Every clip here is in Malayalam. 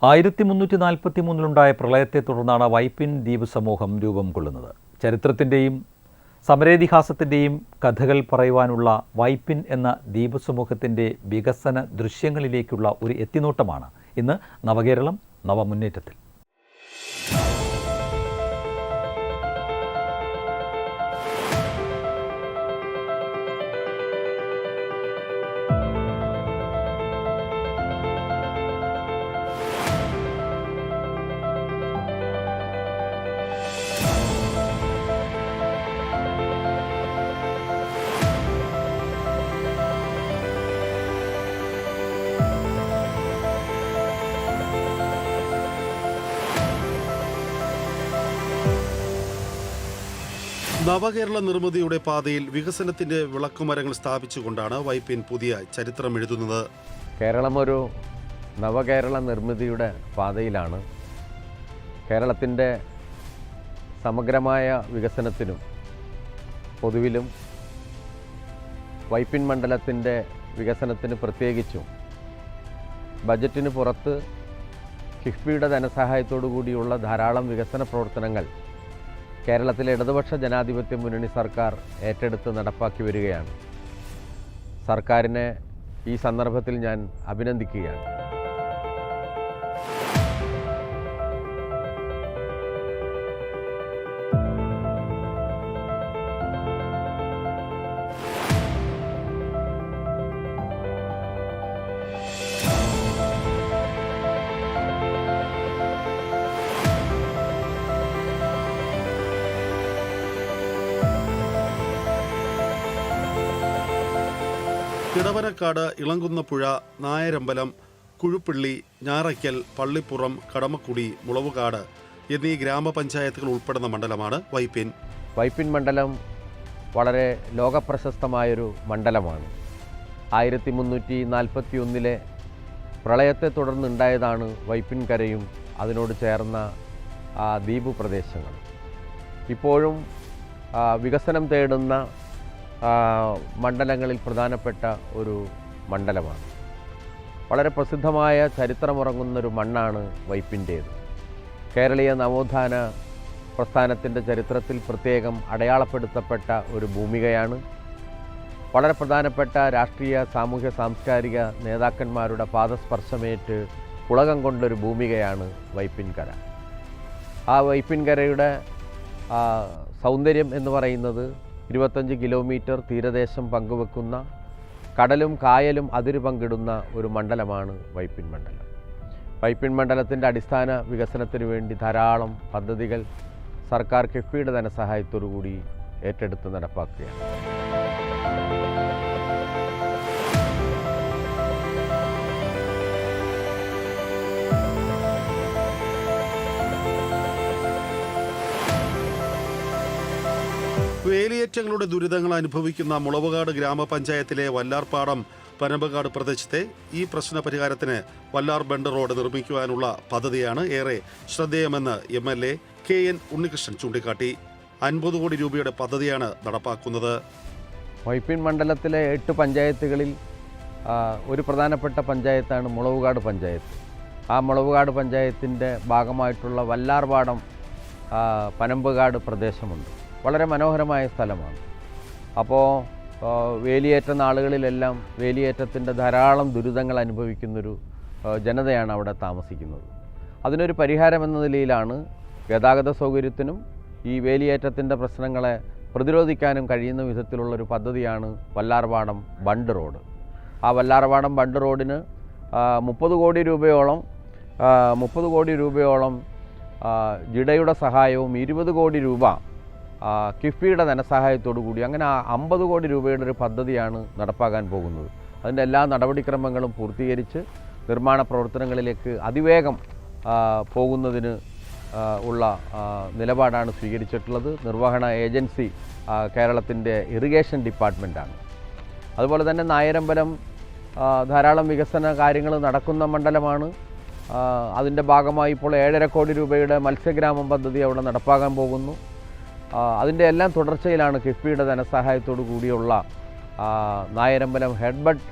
1343 പ്രളയത്തെ തുടർന്നാണ് വൈപ്പിൻ ദ്വീപ് സമൂഹം രൂപം കൊള്ളുന്നത്. ചരിത്രത്തിൻ്റെയും സമരേതിഹാസത്തിൻ്റെയും കഥകൾ പറയുവാനുള്ള വൈപ്പിൻ എന്ന ദ്വീപ് സമൂഹത്തിൻ്റെ വികസന ദൃശ്യങ്ങളിലേക്കുള്ള ഒരു എത്തിനോട്ടമാണ് ഇന്ന് നവകേരളം നവമുന്നേറ്റത്തിൽ. നവകേരള നിർമ്മിതിയുടെ പാതയിൽ വികസനത്തിന്റെ വിളക്കുമരങ്ങൾ സ്ഥാപിച്ചുകൊണ്ടാണ് വൈപ്പിൻ പുതിയ ചരിത്രം എഴുതുന്നത്. കേരളം ഒരു നവകേരള നിർമ്മിതിയുടെ പാതയിലാണ്. കേരളത്തിൻ്റെ സമഗ്രമായ വികസനത്തിനും പൊതുവിലും വൈപ്പിൻ മണ്ഡലത്തിൻ്റെ വികസനത്തിന് പ്രത്യേകിച്ചും ബജറ്റിന് പുറത്ത് കിഫ്ബിയുടെ ധനസഹായത്തോടു കൂടിയുള്ള ധാരാളം വികസന പ്രവർത്തനങ്ങൾ കേരളത്തിലെ ഇടതുപക്ഷ ജനാധിപത്യ മുന്നണി സർക്കാർ ഏറ്റെടുത്ത് നടപ്പാക്കി വരികയാണ്. സർക്കാരിനെ ഈ സന്ദർഭത്തിൽ ഞാൻ അഭിനന്ദിക്കുകയാണ്. കിടവനക്കാട്, ഇളങ്കുന്നപ്പുഴ, നായരമ്പലം, കുഴുപ്പിള്ളി, ഞാറയ്ക്കൽ, പള്ളിപ്പുറം, കടമക്കുടി, മുളവുകാട് എന്നീ ഗ്രാമപഞ്ചായത്തുകൾ ഉൾപ്പെടുന്ന മണ്ഡലമാണ് വൈപ്പിൻ. വൈപ്പിൻ മണ്ഡലം വളരെ ലോകപ്രശസ്തമായൊരു മണ്ഡലമാണ്. 1341 പ്രളയത്തെ തുടർന്നുണ്ടായതാണ് വൈപ്പിൻ കരയും അതിനോട് ചേർന്ന ദ്വീപ് പ്രദേശങ്ങൾ. ഇപ്പോഴും വികസനം തേടുന്ന മണ്ഡലങ്ങളിൽ പ്രധാനപ്പെട്ട ഒരു മണ്ഡലമാണ്. വളരെ പ്രസിദ്ധമായ ചരിത്രമുറങ്ങുന്നൊരു മണ്ണാണ് വൈപ്പിൻ്റേത്. കേരളീയ നവോത്ഥാന പ്രസ്ഥാനത്തിൻ്റെ ചരിത്രത്തിൽ പ്രത്യേകം അടയാളപ്പെടുത്തപ്പെട്ട ഒരു ഭൂമികയാണ്. വളരെ പ്രധാനപ്പെട്ട രാഷ്ട്രീയ, സാമൂഹ്യ, സാംസ്കാരിക നേതാക്കന്മാരുടെ പാദസ്പർശമേറ്റ് പുളകം കൊണ്ടൊരു ഭൂമികയാണ് വൈപ്പിൻകര. ആ വൈപ്പിൻകരയുടെ സൗന്ദര്യം എന്ന് പറയുന്നത് 25 കിലോമീറ്റർ തീരദേശം പങ്കുവെക്കുന്ന, കടലും കായലും അതിര് പങ്കിടുന്ന ഒരു മണ്ഡലമാണ് വൈപ്പിൻ മണ്ഡലം. വൈപ്പിൻ മണ്ഡലത്തിൻ്റെ അടിസ്ഥാന വികസനത്തിന് വേണ്ടി ധാരാളം പദ്ധതികൾ സർക്കാർ കിഫ്ബിയുടെ ധനസഹായത്തോടു കൂടി ഏറ്റെടുത്ത് നടപ്പാക്കുകയാണ്. വേലിയേറ്റങ്ങളുടെ ദുരിതങ്ങൾ അനുഭവിക്കുന്ന മുളവുകാട് ഗ്രാമപഞ്ചായത്തിലെ വല്ലാർപാടം പനമ്പകാട് പ്രദേശത്തെ ഈ പ്രശ്ന പരിഹാരത്തിന് വല്ലാർ ബണ്ട് റോഡ് നിർമ്മിക്കുവാനുള്ള പദ്ധതിയാണ് ഏറെ ശ്രദ്ധേയമെന്ന് MLA KN ഉണ്ണികൃഷ്ണൻ ചൂണ്ടിക്കാട്ടി. 50 കോടി രൂപയുടെ പദ്ധതിയാണ് നടപ്പാക്കുന്നത്. വൈപ്പിൻ മണ്ഡലത്തിലെ 8 പഞ്ചായത്തുകളിൽ ഒരു പ്രധാനപ്പെട്ട പഞ്ചായത്താണ് മുളവുകാട് പഞ്ചായത്ത്. ആ മുളവുകാട് പഞ്ചായത്തിൻ്റെ ഭാഗമായിട്ടുള്ള വല്ലാർപാടം പനമ്പകാട് പ്രദേശമുണ്ട്. വളരെ മനോഹരമായ സ്ഥലമാണ്. അപ്പോൾ വേലിയേറ്റ നാളുകളിലെല്ലാം വേലിയേറ്റത്തിൻ്റെ ധാരാളം ദുരിതങ്ങൾ അനുഭവിക്കുന്നൊരു ജനതയാണ് അവിടെ താമസിക്കുന്നത്. അതിനൊരു പരിഹാരം എന്ന നിലയിലാണ് ഗതാഗത സൗകര്യത്തിനും ഈ വേലിയേറ്റത്തിൻ്റെ പ്രശ്നങ്ങളെ പ്രതിരോധിക്കാനും കഴിയുന്ന വിധത്തിലുള്ളൊരു പദ്ധതിയാണ് വല്ലാർപാടം ബണ്ട് റോഡ്. ആ വല്ലാർപാടം ബണ്ട് റോഡിന് 30 കോടി രൂപയോളം ജിഡയുടെ സഹായവും 20 കോടി രൂപ കിഫ്ബിയുടെ ധനസഹായത്തോടു കൂടി അങ്ങനെ 50 കോടി രൂപയുടെ ഒരു പദ്ധതിയാണ് നടപ്പാക്കാൻ പോകുന്നത്. അതിൻ്റെ എല്ലാ നടപടിക്രമങ്ങളും പൂർത്തീകരിച്ച് നിർമ്മാണ പ്രവർത്തനങ്ങളിലേക്ക് അതിവേഗം പോകുന്നതിന് ഉള്ള നിലപാടാണ് സ്വീകരിച്ചിട്ടുള്ളത്. നിർവഹണ ഏജൻസി കേരളത്തിൻ്റെ ഇറിഗേഷൻ ഡിപ്പാർട്ട്മെൻറ്റാണ്. അതുപോലെ തന്നെ നായരമ്പലം ധാരാളം വികസന കാര്യങ്ങൾ നടക്കുന്ന മണ്ഡലമാണ്. അതിൻ്റെ ഭാഗമായി ഇപ്പോൾ 7.5 കോടി രൂപയുടെ മത്സ്യഗ്രാമം പദ്ധതി അവിടെ നടപ്പാക്കാൻ പോകുന്നു. അതിൻ്റെ എല്ലാം തുടർച്ചയിലാണ് കിഫ്ബിയുടെ ധനസഹായത്തോടു കൂടിയുള്ള നായരമ്പലം ഹെഡ്ബഡ്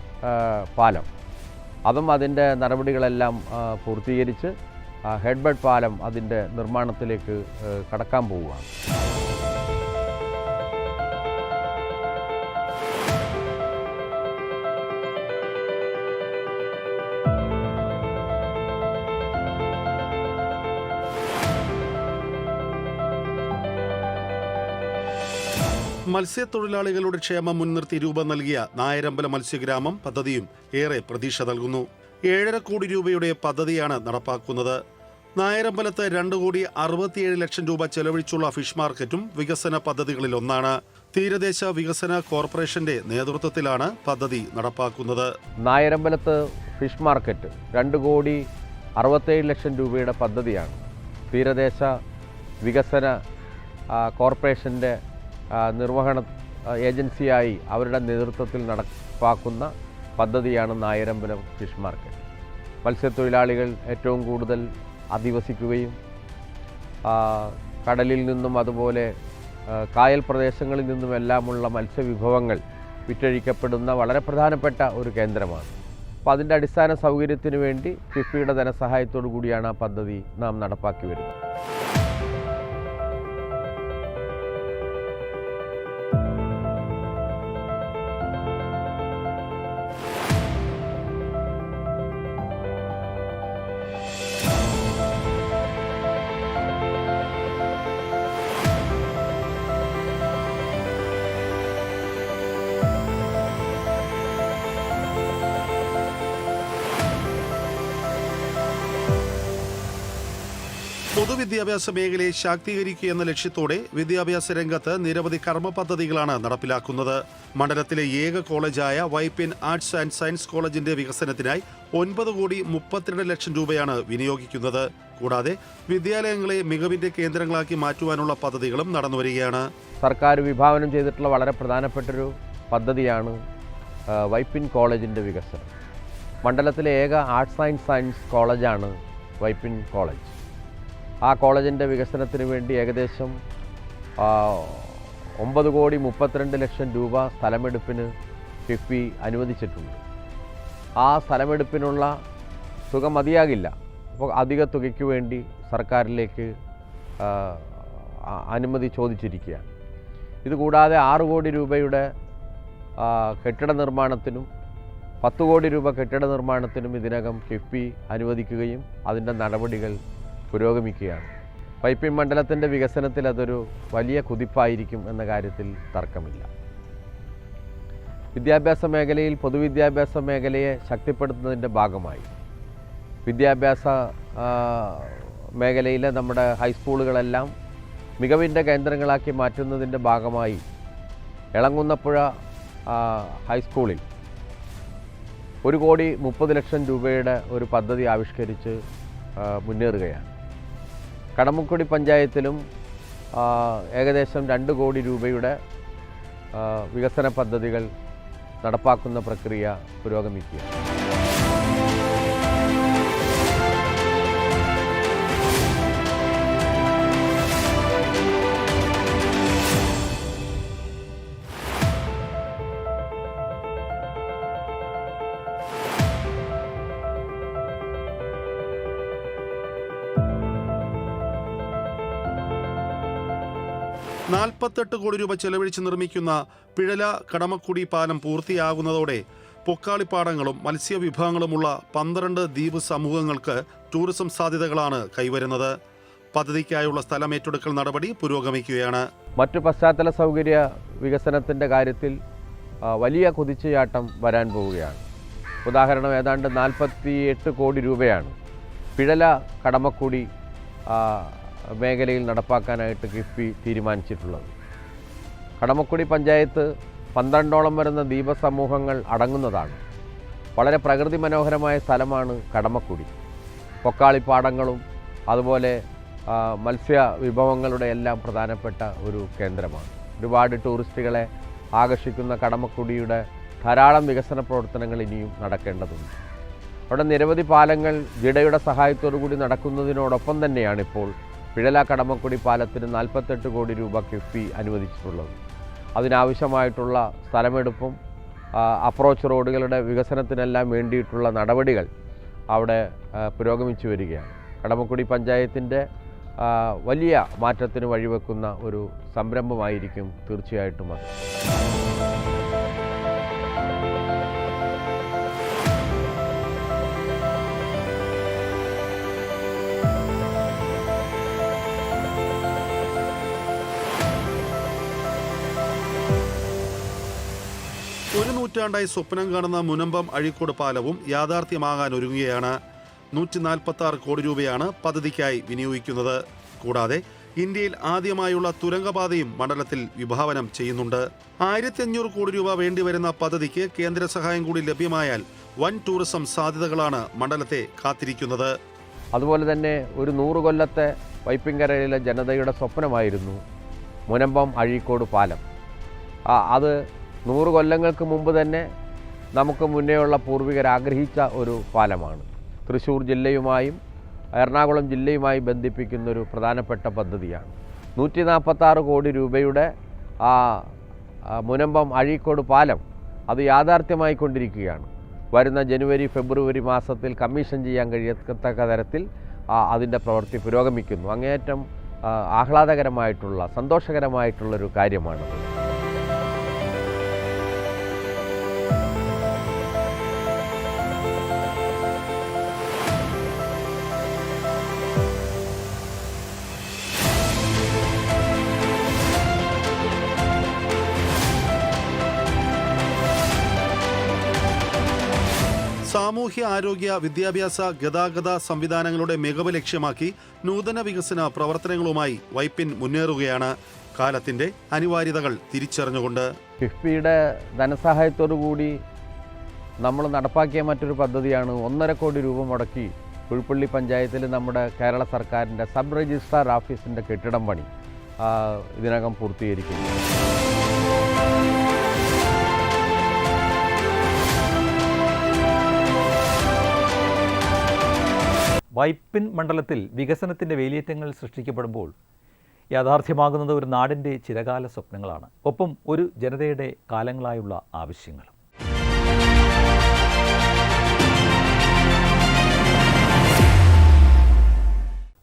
പാലം. അതും അതിൻ്റെ നടപടികളെല്ലാം പൂർത്തീകരിച്ച് ഹെഡ്ബഡ് പാലം അതിൻ്റെ നിർമ്മാണത്തിലേക്ക് കടക്കാൻ പോവുകയാണ്. മത്സ്യത്തൊഴിലാളികളുടെ ക്ഷേമം മുൻനിർത്തി രൂപം നൽകിയ നായരമ്പലം മത്സ്യഗ്രാമം പദ്ധതിയും ഏറെ പ്രതീക്ഷ നൽകുന്നു. 7.5 കോടി രൂപയുടെ പദ്ധതിയാണ് നടപ്പാക്കുന്നത്. നായരമ്പലത്ത് 2,67,00,000 രൂപ ചെലവഴിച്ചുള്ള ഫിഷ് മാർക്കറ്റും വികസന പദ്ധതികളിലൊന്നാണ്. തീരദേശ വികസന കോർപ്പറേഷന്റെ നേതൃത്വത്തിലാണ് പദ്ധതി നടപ്പാക്കുന്നത്. നായരമ്പലത്ത് ഫിഷ് മാർക്കറ്റ് 2,67,00,000 രൂപയുടെ പദ്ധതിയാണ് തീരദേശ വികസന കോർപ്പറേഷൻ്റെ നിർവഹണ ഏജൻസിയായി അവരുടെ നേതൃത്വത്തിൽ നടപ്പാക്കുന്ന പദ്ധതിയാണ് നായരമ്പലം ഫിഷ് മാർക്കറ്റ്. മത്സ്യത്തൊഴിലാളികൾ ഏറ്റവും കൂടുതൽ അധിവസിക്കുകയും കടലിൽ നിന്നും അതുപോലെ കായൽ പ്രദേശങ്ങളിൽ നിന്നുമെല്ലാമുള്ള മത്സ്യവിഭവങ്ങൾ വിറ്റഴിക്കപ്പെടുന്ന വളരെ പ്രധാനപ്പെട്ട ഒരു കേന്ദ്രമാണ്. അപ്പോൾ അതിൻ്റെ അടിസ്ഥാന സൗകര്യത്തിന് വേണ്ടി കിഫ്ബിയുടെ ധനസഹായത്തോടു കൂടിയാണ് ആ പദ്ധതി നാം നടപ്പാക്കി വരുന്നത്. പൊതുവിദ്യാഭ്യാസ മേഖലയെ ശാക്തീകരിക്കുക എന്ന ലക്ഷ്യത്തോടെ വിദ്യാഭ്യാസ രംഗത്ത് നിരവധി കർമ്മ പദ്ധതികളാണ് നടപ്പിലാക്കുന്നത്. മണ്ഡലത്തിലെ ഏക കോളേജായ വൈപ്പിൻ ആർട്സ് ആൻഡ് സയൻസ് കോളേജിന്റെ വികസനത്തിനായി 9,32,00,000 രൂപയാണ് വിനിയോഗിക്കുന്നത്. കൂടാതെ വിദ്യാലയങ്ങളെ മികവിന്റെ കേന്ദ്രങ്ങളാക്കി മാറ്റുവാനുള്ള പദ്ധതികളും നടന്നുവരികയാണ്. സർക്കാർ വിഭാവനം ചെയ്തിട്ടുള്ള വളരെ പ്രധാനപ്പെട്ടൊരു പദ്ധതിയാണ് വൈപ്പിൻ കോളേജിൻ്റെ വികസനം. മണ്ഡലത്തിലെ ഏക ആർട്സ് ആൻഡ് സയൻസ് കോളേജാണ് വൈപ്പിൻ കോളേജ്. ആ കോളേജിൻ്റെ വികസനത്തിന് വേണ്ടി ഏകദേശം 9,32,00,000 രൂപ സ്ഥലമെടുപ്പിന് കിഫ്ബി അനുവദിച്ചിട്ടുണ്ട്. ആ സ്ഥലമെടുപ്പിനുള്ള തുക മതിയാകില്ല. അപ്പോൾ അധിക തുകയ്ക്ക് വേണ്ടി സർക്കാരിലേക്ക് അനുമതി ചോദിച്ചിരിക്കുകയാണ്. ഇതുകൂടാതെ 6 കോടി രൂപയുടെ കെട്ടിട നിർമ്മാണത്തിനും 10 കോടി രൂപ കെട്ടിട നിർമ്മാണത്തിനും ഇതിനകം കിഫ്ബി അനുവദിക്കുകയും അതിൻ്റെ നടപടികൾ പുരോഗമിക്കുകയാണ്. വൈപ്പിൻ മണ്ഡലത്തിൻ്റെ വികസനത്തിൽ അതൊരു വലിയ കുതിപ്പായിരിക്കും എന്ന കാര്യത്തിൽ തർക്കമില്ല. വിദ്യാഭ്യാസ മേഖലയിൽ പൊതുവിദ്യാഭ്യാസ മേഖലയെ ശക്തിപ്പെടുത്തുന്നതിൻ്റെ ഭാഗമായി വിദ്യാഭ്യാസ മേഖലയിലെ നമ്മുടെ ഹൈസ്കൂളുകളെല്ലാം മികവിൻ്റെ കേന്ദ്രങ്ങളാക്കി മാറ്റുന്നതിൻ്റെ ഭാഗമായി എളങ്കുന്നപ്പുഴ ഹൈസ്കൂളിൽ 1,30,00,000 രൂപയുടെ ഒരു പദ്ധതി ആവിഷ്കരിച്ച് മുന്നേറുകയാണ്. കടമക്കുടി പഞ്ചായത്തിലും ഏകദേശം 2 കോടി രൂപയുടെ വികസന പദ്ധതികൾ നടപ്പാക്കുന്ന പ്രക്രിയ പുരോഗമിക്കുകയാണ്. $48 കോടി രൂപ ചെലവഴിച്ച് നിർമ്മിക്കുന്ന പിഴല കടമക്കുടി പാലം പൂർത്തിയാകുന്നതോടെ പൊക്കാളിപ്പാടങ്ങളും മത്സ്യവിഭവങ്ങളുമുള്ള 12 ദ്വീപ് സമൂഹങ്ങൾക്ക് ടൂറിസം സാധ്യതകളാണ് കൈവരുന്നത്. പദ്ധതിക്കായുള്ള സ്ഥലമേറ്റെടുക്കൽ നടപടി പുരോഗമിക്കുകയാണ്. മറ്റു പശ്ചാത്തല സൗകര്യ വികസനത്തിൻ്റെ കാര്യത്തിൽ വലിയ കുതിച്ചുചാട്ടം വരാൻ പോവുകയാണ്. ഉദാഹരണം ഏതാണ്ട് 48 കോടി രൂപയാണ് പിഴല കടമക്കുടി മേഖലയിൽ നടപ്പാക്കാനായിട്ട് കിഫ്ബി തീരുമാനിച്ചിട്ടുള്ളത്. കടമക്കുടി പഞ്ചായത്ത് 12ഓളം വരുന്ന ദ്വീപസമൂഹങ്ങൾ അടങ്ങുന്നതാണ്. വളരെ പ്രകൃതി മനോഹരമായ സ്ഥലമാണ് കടമക്കുടി. പൊക്കാളിപ്പാടങ്ങളും അതുപോലെ മത്സ്യ വിഭവങ്ങളുടെ എല്ലാം പ്രധാനപ്പെട്ട ഒരു കേന്ദ്രമാണ്. ഒരുപാട് ടൂറിസ്റ്റുകളെ ആകർഷിക്കുന്ന കടമക്കുടിയുടെ ധാരാളം വികസന പ്രവർത്തനങ്ങൾ ഇനിയും നടക്കേണ്ടതുണ്ട്. അവിടെ നിരവധി പാലങ്ങൾ ജിഡയുടെ സഹായത്തോടു കൂടി നടക്കുന്നതിനോടൊപ്പം തന്നെയാണിപ്പോൾ പിഴല കടമക്കുടി പാലത്തിന് 48 കോടി രൂപ കിഫ്ബി അനുവദിച്ചിട്ടുള്ളത്. അതിനാവശ്യമായിട്ടുള്ള സ്ഥലമെടുപ്പും അപ്രോച്ച് റോഡുകളുടെ വികസനത്തിനെല്ലാം വേണ്ടിയിട്ടുള്ള നടപടികൾ അവിടെ പുരോഗമിച്ചു വരികയാണ്. കടമക്കുടി പഞ്ചായത്തിൻ്റെ വലിയ മാറ്റത്തിന് വഴിവെക്കുന്ന ഒരു സംരംഭമായിരിക്കും തീർച്ചയായിട്ടും അത്. ഒരു നൂറ്റാണ്ടായി സ്വപ്നം കാണുന്ന മുനമ്പം അഴീക്കോട് പാലവും യാഥാർത്ഥ്യമാകാൻ ഒരുങ്ങുകയാണ്. 146 കോടി രൂപയാണ് പദ്ധതിക്കായി വിനിയോഗിക്കുന്നത്. കൂടാതെ ഇന്ത്യയിൽ ആദ്യമായുള്ള തുരങ്കപാതയും മണ്ഡലത്തിൽ വിഭാവനം ചെയ്യുന്നുണ്ട്. 1500 കോടി രൂപ വേണ്ടിവരുന്ന പദ്ധതിക്ക് കേന്ദ്ര സഹായം കൂടി ലഭ്യമായാൽ വൻ ടൂറിസം സാധ്യതകളാണ് മണ്ഡലത്തെ കാത്തിരിക്കുന്നത്. അതുപോലെ തന്നെ ഒരു 100 കൊല്ലത്തെ വൈപ്പിൻകരയിലെ ജനതയുടെ സ്വപ്നമായിരുന്നു മുനമ്പം അഴീക്കോട് പാലം. അത് 100 കൊല്ലങ്ങൾക്ക് മുമ്പ് തന്നെ നമുക്ക് മുന്നേയുള്ള പൂർവികർ ആഗ്രഹിച്ച ഒരു പാലമാണ്. തൃശ്ശൂർ ജില്ലയുമായും എറണാകുളം ജില്ലയുമായി ബന്ധിപ്പിക്കുന്നൊരു പ്രധാനപ്പെട്ട പദ്ധതിയാണ്. 146 കോടി രൂപയുടെ മുനമ്പം അഴീക്കോട് പാലം അത് യാഥാർത്ഥ്യമായിക്കൊണ്ടിരിക്കുകയാണ്. വരുന്ന ജനുവരി ഫെബ്രുവരി മാസത്തിൽ കമ്മീഷൻ ചെയ്യാൻ കഴിയത്തക്ക തരത്തിൽ അതിൻ്റെ പ്രവൃത്തി പുരോഗമിക്കുന്നു. അങ്ങേയറ്റം ആഹ്ലാദകരമായിട്ടുള്ള സന്തോഷകരമായിട്ടുള്ളൊരു കാര്യമാണത്. സാമൂഹ്യ ആരോഗ്യ വിദ്യാഭ്യാസ ഗതാഗത സംവിധാനങ്ങളുടെ മികവ് ലക്ഷ്യമാക്കി നൂതന വികസന പ്രവർത്തനങ്ങളുമായി വൈപ്പിൻ മുന്നേറുകയാണ്. കാലത്തിന്റെ അനിവാര്യതകൾ തിരിച്ചറിഞ്ഞുകൊണ്ട് കിഫ്ബിയുടെ ധനസഹായത്തോടുകൂടി നമ്മൾ നടപ്പാക്കിയ മറ്റൊരു പദ്ധതിയാണ് 1.5 കോടി രൂപ മുടക്കി പുൽപ്പള്ളി പഞ്ചായത്തിൽ നമ്മുടെ കേരള സർക്കാരിൻ്റെ സബ് രജിസ്ട്രാർ ഓഫീസിൻ്റെ കെട്ടിടം പണി ഇതിനകം പൂർത്തീകരിക്കുന്നു. വൈപ്പിൻ മണ്ഡലത്തിൽ വികസനത്തിൻ്റെ വേലിയേറ്റങ്ങൾ സൃഷ്ടിക്കപ്പെടുമ്പോൾ യാഥാർത്ഥ്യമാകുന്നത് ഒരു നാടിൻ്റെ ചിരകാല സ്വപ്നങ്ങളാണ്, ഒപ്പം ഒരു ജനതയുടെ കാലങ്ങളായുള്ള ആവശ്യങ്ങളും.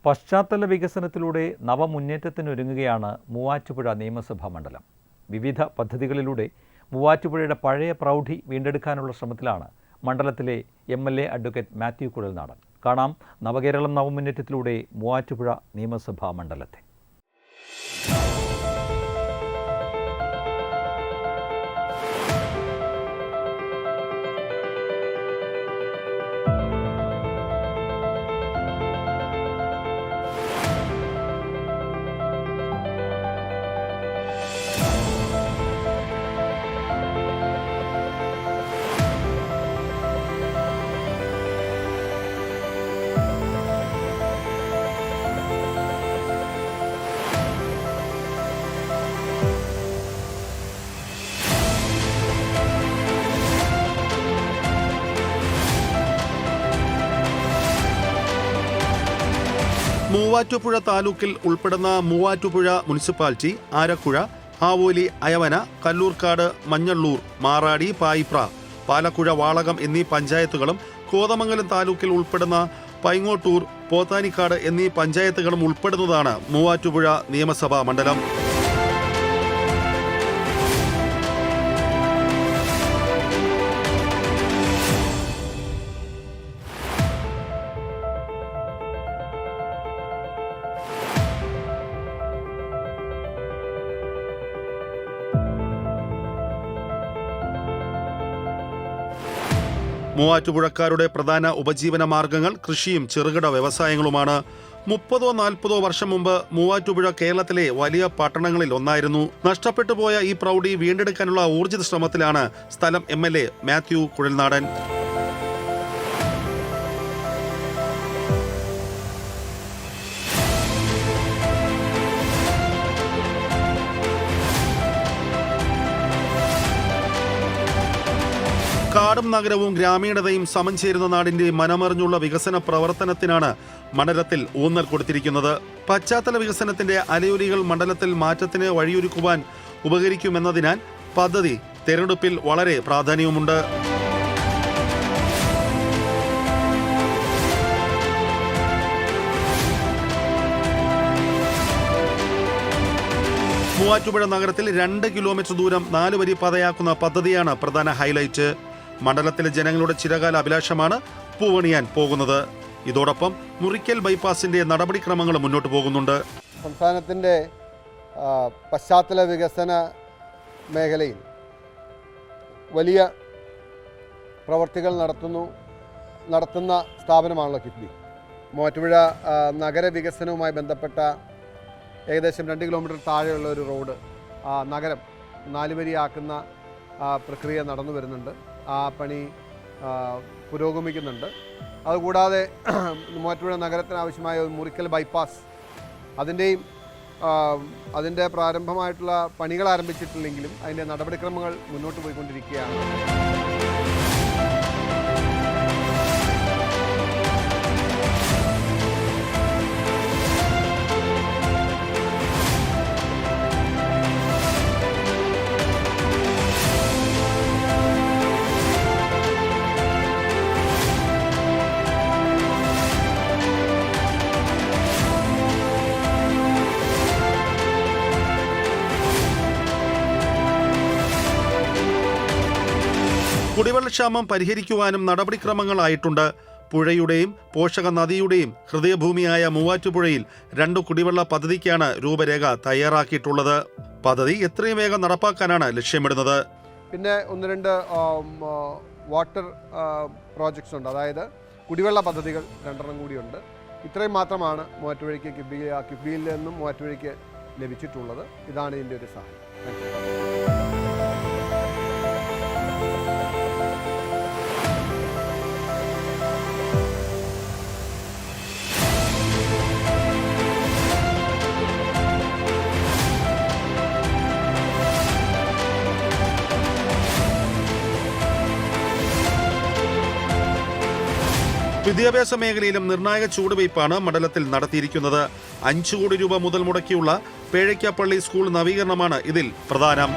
പശ്ചാത്തല വികസനത്തിലൂടെ നവമുന്നേറ്റത്തിനൊരുങ്ങുകയാണ് മൂവാറ്റുപുഴ നിയമസഭാ മണ്ഡലം. വിവിധ പദ്ധതികളിലൂടെ മൂവാറ്റുപുഴയുടെ പഴയ പ്രൗഢി വീണ്ടെടുക്കാനുള്ള ശ്രമത്തിലാണ് മണ്ഡലത്തിലെ MLA അഡ്വക്കേറ്റ് മാത്യു കുഴൽനാടൻ. കാണാം നവകേരളം നവമുന്നേറ്റത്തിലൂടെ മൂവാറ്റുപുഴ നിയമസഭാ മണ്ഡലത്തെ. മൂവാറ്റുപുഴ താലൂക്കിൽ ഉൾപ്പെടുന്ന മൂവാറ്റുപുഴ മുനിസിപ്പാലിറ്റി, ആരക്കുഴ, ആവോലി, അയവന, കല്ലൂർക്കാട്, മഞ്ഞള്ളൂർ, മാറാടി, പായിപ്ര, പാലക്കുഴ, വാളകം എന്നീ പഞ്ചായത്തുകളും കോതമംഗലം താലൂക്കിൽ ഉൾപ്പെടുന്ന പൈങ്ങോട്ടൂർ, പോത്താനിക്കാട് എന്നീ പഞ്ചായത്തുകളും ഉൾപ്പെടുന്നതാണ് മൂവാറ്റുപുഴ നിയമസഭാ മണ്ഡലം. മൂവാറ്റുപുഴക്കാരുടെ പ്രധാന ഉപജീവന മാർഗങ്ങൾ കൃഷിയും ചെറുകിട വ്യവസായങ്ങളുമാണ്. 30-40 വർഷം മുമ്പ് മൂവാറ്റുപുഴ കേരളത്തിലെ വലിയ പട്ടണങ്ങളിൽ ഒന്നായിരുന്നു. നഷ്ടപ്പെട്ടു പോയ ഈ പ്രൗഢി വീണ്ടെടുക്കാനുള്ള ഊർജിത ശ്രമത്തിലാണ് സ്ഥലം MLA മാത്യു കുഴൽനാടൻ. കാടും നഗരവും ഗ്രാമീണതയും സമം ചേരുന്ന നാടിന്റെ മനമറിഞ്ഞുള്ള വികസന പ്രവർത്തനത്തിനാണ് മണ്ഡലത്തിൽ ഊന്നൽ കൊടുത്തിരിക്കുന്നത്. പശ്ചാത്തല വികസനത്തിന്റെ അലയൊലികൾ മണ്ഡലത്തിൽ മാറ്റത്തിന് വഴിയൊരുക്കുവാൻ ഉപകരിക്കുമെന്നതിനാൽ പദ്ധതി തെരഞ്ഞെടുപ്പിൽ വളരെ പ്രാധാന്യവുമുണ്ട്. മൂവാറ്റുപുഴ നഗരത്തിൽ 2 കിലോമീറ്റർ ദൂരം 4 വരി പാതയാക്കുന്ന പദ്ധതിയാണ് പ്രധാന ഹൈലൈറ്റ്. മണ്ഡലത്തിലെ ജനങ്ങളുടെ ചിരകാല അഭിലാഷമാണ് പൂവണിയാൻ പോകുന്നത്. ഇതോടൊപ്പം മുറിക്കൽ ബൈപ്പാസിന്റെ നടപടിക്രമങ്ങൾ മുന്നോട്ട് പോകുന്നുണ്ട്. സംസ്ഥാനത്തിൻ്റെ പശ്ചാത്തല വികസന മേഖലയിൽ വലിയ പ്രവർത്തികൾ നടത്തുന്ന സ്ഥാപനമാണല്ലോ കിഫ്ബി. മൂവാറ്റുപുഴ നഗരവികസനവുമായി ബന്ധപ്പെട്ട ഏകദേശം 2 കിലോമീറ്റർ താഴെയുള്ള ഒരു റോഡ് നഗരം 4 വരിയാക്കുന്ന പ്രക്രിയ നടന്നു വരുന്നുണ്ട്. ആ പണി പുരോഗമിക്കുന്നുണ്ട്. അതുകൂടാതെ മൂവാറ്റുപുഴ നഗരത്തിന് ആവശ്യമായ ഒരു മുറിക്കൽ ബൈപ്പാസ് അതിൻ്റെ പ്രാരംഭമായിട്ടുള്ള പണികൾ ആരംഭിച്ചിട്ടില്ലെങ്കിലും അതിൻ്റെ നടപടിക്രമങ്ങൾ മുന്നോട്ട് പോയിക്കൊണ്ടിരിക്കുകയാണ്. കുടിവെള്ളക്ഷാമം പരിഹരിക്കുവാനും നടപടിക്രമങ്ങളായിട്ടുണ്ട്. പുഴയുടെയും പോഷക നദിയുടെയും ഹൃദയഭൂമിയായ മൂവാറ്റുപുഴയിൽ 2 കുടിവെള്ള പദ്ധതിക്കാണ് രൂപരേഖ തയ്യാറാക്കിയിട്ടുള്ളത്. പദ്ധതി എത്രയും വേഗം നടപ്പാക്കാനാണ് ലക്ഷ്യമിടുന്നത്. പിന്നെ 1-2 വാട്ടർ പ്രോജക്ട്സ് ഉണ്ട്. അതായത് കുടിവെള്ള പദ്ധതികൾ 2 കൂടിയുണ്ട്. ഇത്രയും മാത്രമാണ് മൂവാറ്റുപുഴയ്ക്ക് കിഫ്ബിയിൽ നിന്നും മൂവാറ്റുപുഴയ്ക്ക് ലഭിച്ചിട്ടുള്ളത്. ഇതാണ് ഇതിൻ്റെ ഒരു സഹായം. വിദ്യാഭ്യാസ മേഖലയിലും നിർണായക ചുവടുവയ്പ്പാണ് മണ്ഡലത്തിൽ നടത്തിയിരിക്കുന്നത്. 5 കോടി രൂപ മുതൽ മുടക്കിയുള്ള പേഴയ്ക്കാപ്പള്ളി സ്കൂൾ നവീകരണമാണ് ഇതിൽ പ്രധാനം.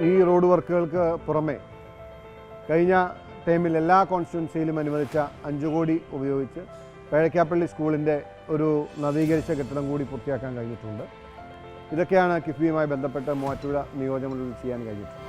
ഈ റോഡ് വർക്കുകൾക്ക് പുറമെ കഴിഞ്ഞ ടൈമിൽ എല്ലാ കോൺസ്റ്റിറ്റ്യുവൻസിയിലും അനുവദിച്ച 5 കോടി ഉപയോഗിച്ച് പേഴയ്ക്കാപ്പള്ളി സ്കൂളിൻ്റെ ഒരു നവീകരിച്ച കെട്ടിടം കൂടി പൂർത്തിയാക്കാൻ കഴിഞ്ഞിട്ടുണ്ട്. ഇതൊക്കെയാണ് കിഫ്ബിയുമായി ബന്ധപ്പെട്ട് മൂവാറ്റുപുഴ നിയോജകമണ്ഡലത്തിൽ ചെയ്യാൻ കഴിഞ്ഞിട്ടുള്ളത്.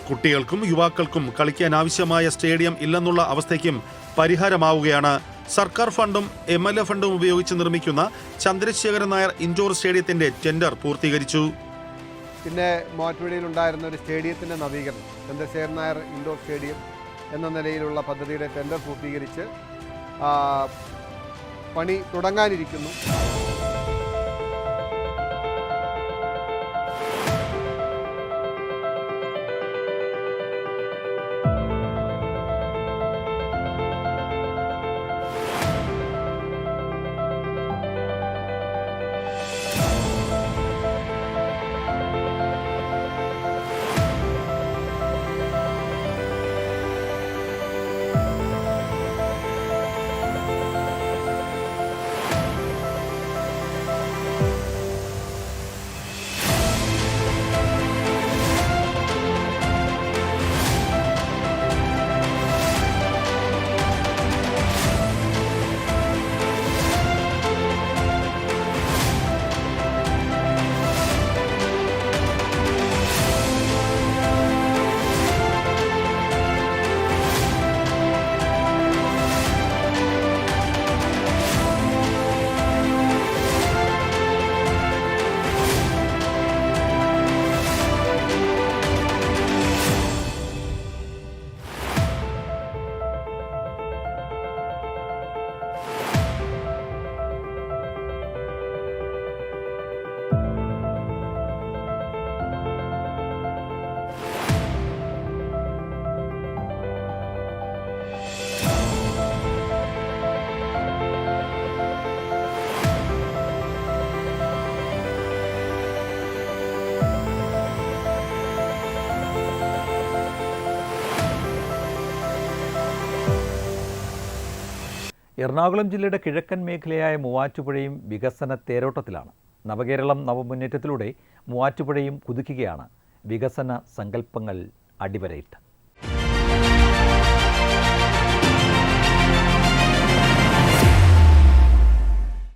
കുട്ടികൾക്കും യുവാക്കൾക്കും കളിക്കാൻ ആവശ്യമായ സ്റ്റേഡിയം ഇല്ലെന്നുള്ള അവസ്ഥയ്ക്കും പരിഹാരമാവുകയാണ്. സർക്കാർ ഫണ്ടും MLA ഫണ്ടും ഉപയോഗിച്ച് നിർമ്മിക്കുന്ന ചന്ദ്രശേഖരൻ നായർ ഇൻഡോർ സ്റ്റേഡിയത്തിന്റെ ടെൻഡർ പൂർത്തീകരിച്ചു. പിന്നെ മൂവാറ്റുപുഴയിലുണ്ടായിരുന്ന ഒരു സ്റ്റേഡിയത്തിൻ്റെ നവീകരണം, ചന്ദ്രശേഖരൻ നായർ ഇൻഡോർ സ്റ്റേഡിയം എന്ന നിലയിലുള്ള പദ്ധതിയുടെ ടെൻഡർ പൂർത്തീകരിച്ച് പണി തുടങ്ങാനിരിക്കുന്നു. എറണാകുളം ജില്ലയുടെ കിഴക്കൻ മേഖലയായ മൂവാറ്റുപുഴയും വികസന തേരോട്ടത്തിലാണ്. നവകേരളം നവമുന്നേറ്റത്തിലൂടെ മൂവാറ്റുപുഴയും കുതിക്കുകയാണ്. വികസന സങ്കല്പങ്ങൾ അടിവരയിട്ട്.